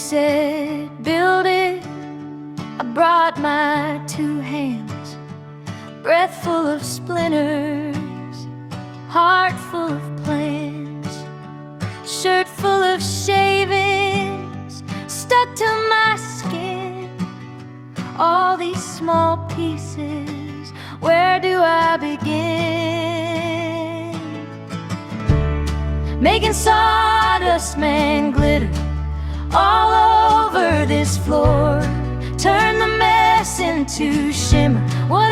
said, build it. I brought my 2 hands, breath full of splinters, heart full of plans, shirt full of shavings stuck to my skin. All these small pieces, where do I begin? Making sawdust man glitter all over this floor, turn the mess into shimmer. What